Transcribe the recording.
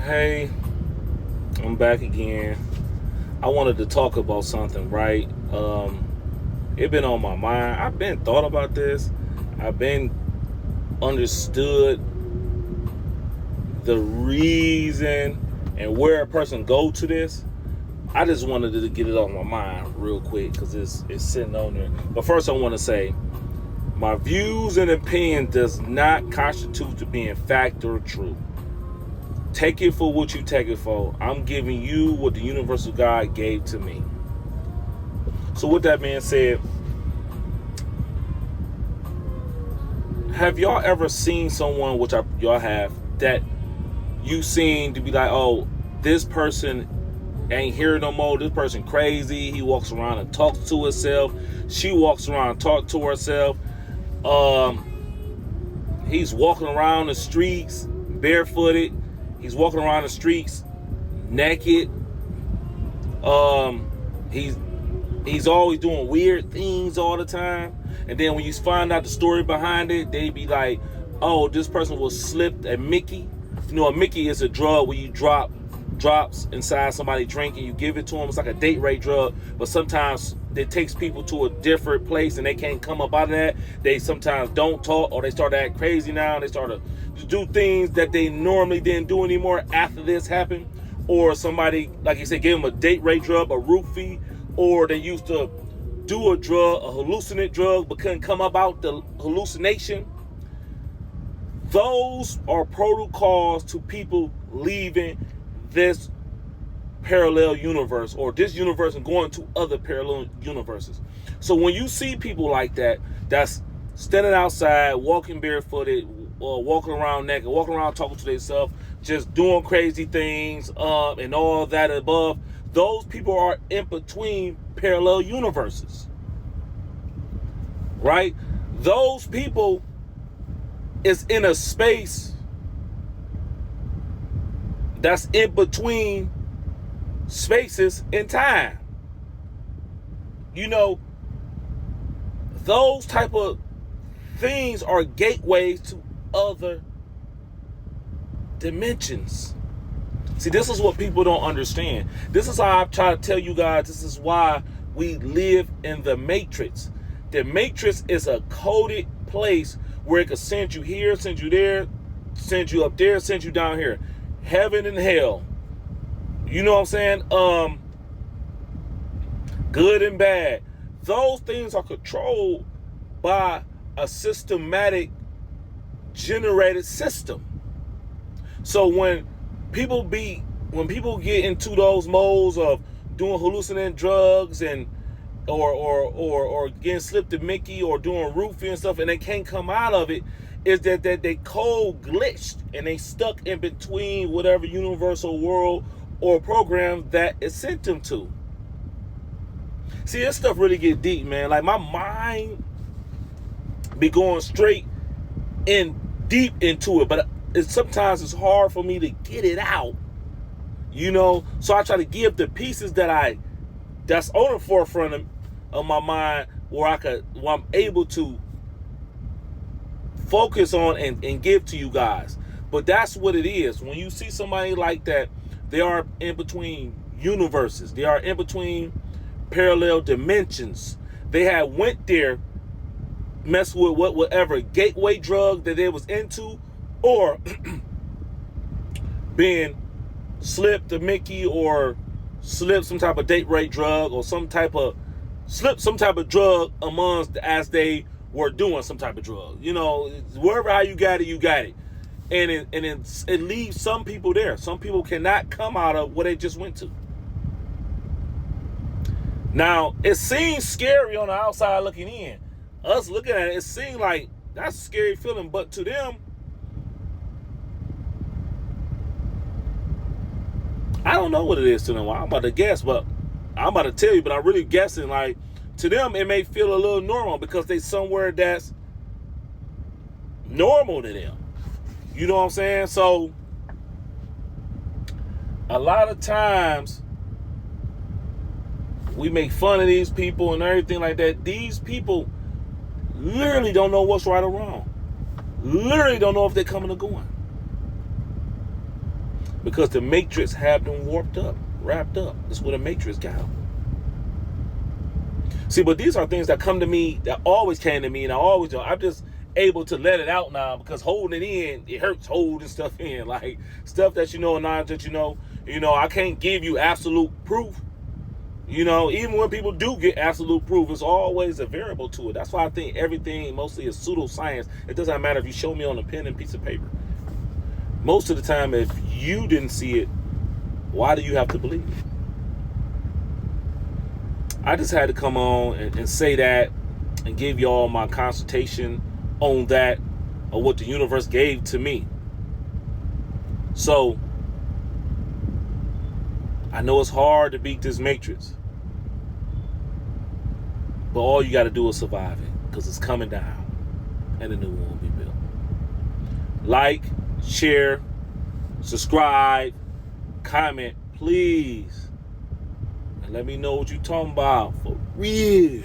Hey, I'm back again. I wanted to talk about something, right? It been on my mind. I've been thought about this. I've been understood the reason and where a person go to this. I just wanted to get it off my mind real quick because it's sitting on there. But first, I want to say my views and opinion does not constitute to being fact or true. Take it for what you take it for. I'm giving you what the universal God gave to me. So with that being said, have y'all ever seen someone, which y'all have, that you seen to be like, oh, this person ain't here no more. This person crazy. He walks around and talks to himself. She walks around and talks to herself. He's walking around the streets barefooted. He's walking around the streets naked. He's always doing weird things all the time. And then when you find out the story behind it, they be like, oh, this person was slipped a Mickey. You know, a Mickey is a drug where you drops inside somebody's drink and you give it to them. It's like a date rape drug, but sometimes it takes people to a different place and they can't come up out of that. They sometimes don't talk, or they start to act crazy now. They start to do things that they normally didn't do anymore after this happened. Or somebody, like you said, gave them a date rape drug, a roofie, or they used to do a drug, a hallucinate drug, but couldn't come up out the hallucination. Those are protocols to people leaving this parallel universe, or this universe, and going to other parallel universes. So when you see people like that, that's standing outside, walking barefooted, or walking around naked, walking around talking to themselves, just doing crazy things, and all that above, those people are in between parallel universes, right? Those people is in a space that's in between spaces and time. You know, those type of things are gateways to other dimensions. See, this is what people don't understand. This is how I try to tell you guys, this is why we live in the Matrix. The Matrix is a coded place where it could send you here, send you there, send you up there, send you down here. Heaven and hell. You know what I'm saying? Good and bad. Those things are controlled by a systematic generated system. So when people get into those modes of doing hallucinating drugs and or getting slipped a Mickey or doing roofing and stuff, and they can't come out of it, is that they code glitched and they stuck in between whatever universal world or program that it sent them to. See, this stuff really get deep, man. Like, my mind be going straight in deep into it, but sometimes it's hard for me to get it out, you know. So I try to give the pieces that's on the forefront of my mind where I'm able to focus on and give to you guys. But that's what it is. When you see somebody like that, they are in between universes. They are in between parallel dimensions. They had went there, messed with whatever gateway drug that they was into, or being slipped a Mickey, or slipped some type of date rape drug, or slipped some type of drug amongst as they were doing some type of drug. You know, wherever how you got it, you got it. And it leaves some people there. Some people cannot come out of what they just went to. Now, it seems scary on the outside looking in. Us looking at it, it seems like that's a scary feeling. But to them, I don't know what it is to them. I'm about to guess, but I'm about to tell you, but I'm really guessing. Like, to them, it may feel a little normal because they somewhere that's normal to them. You know what I'm saying? So, a lot of times, we make fun of these people and everything like that. These people literally don't know what's right or wrong. Literally don't know if they're coming or going. because the matrix have them warped up, wrapped up. That's what a matrix got them. See, but these are things that come to me, that always came to me, and I'm just able to let it out now, because holding it in, it hurts holding stuff in, like stuff that you know and knowledge that you know, I can't give you absolute proof. Even when people do get absolute proof, it's always a variable to it. That's why I think everything mostly is pseudoscience. It doesn't matter if you show me on a pen and piece of paper. Most of the time, if you didn't see it, why do you have to believe it? I just had to come on and say that and give y'all my consultation on that, or what the universe gave to me. So, I know it's hard to beat this matrix, but all you got to do is survive it, because it's coming down and a new one will be built. Like, share, subscribe, comment, please. And let me know what you're talking about for real.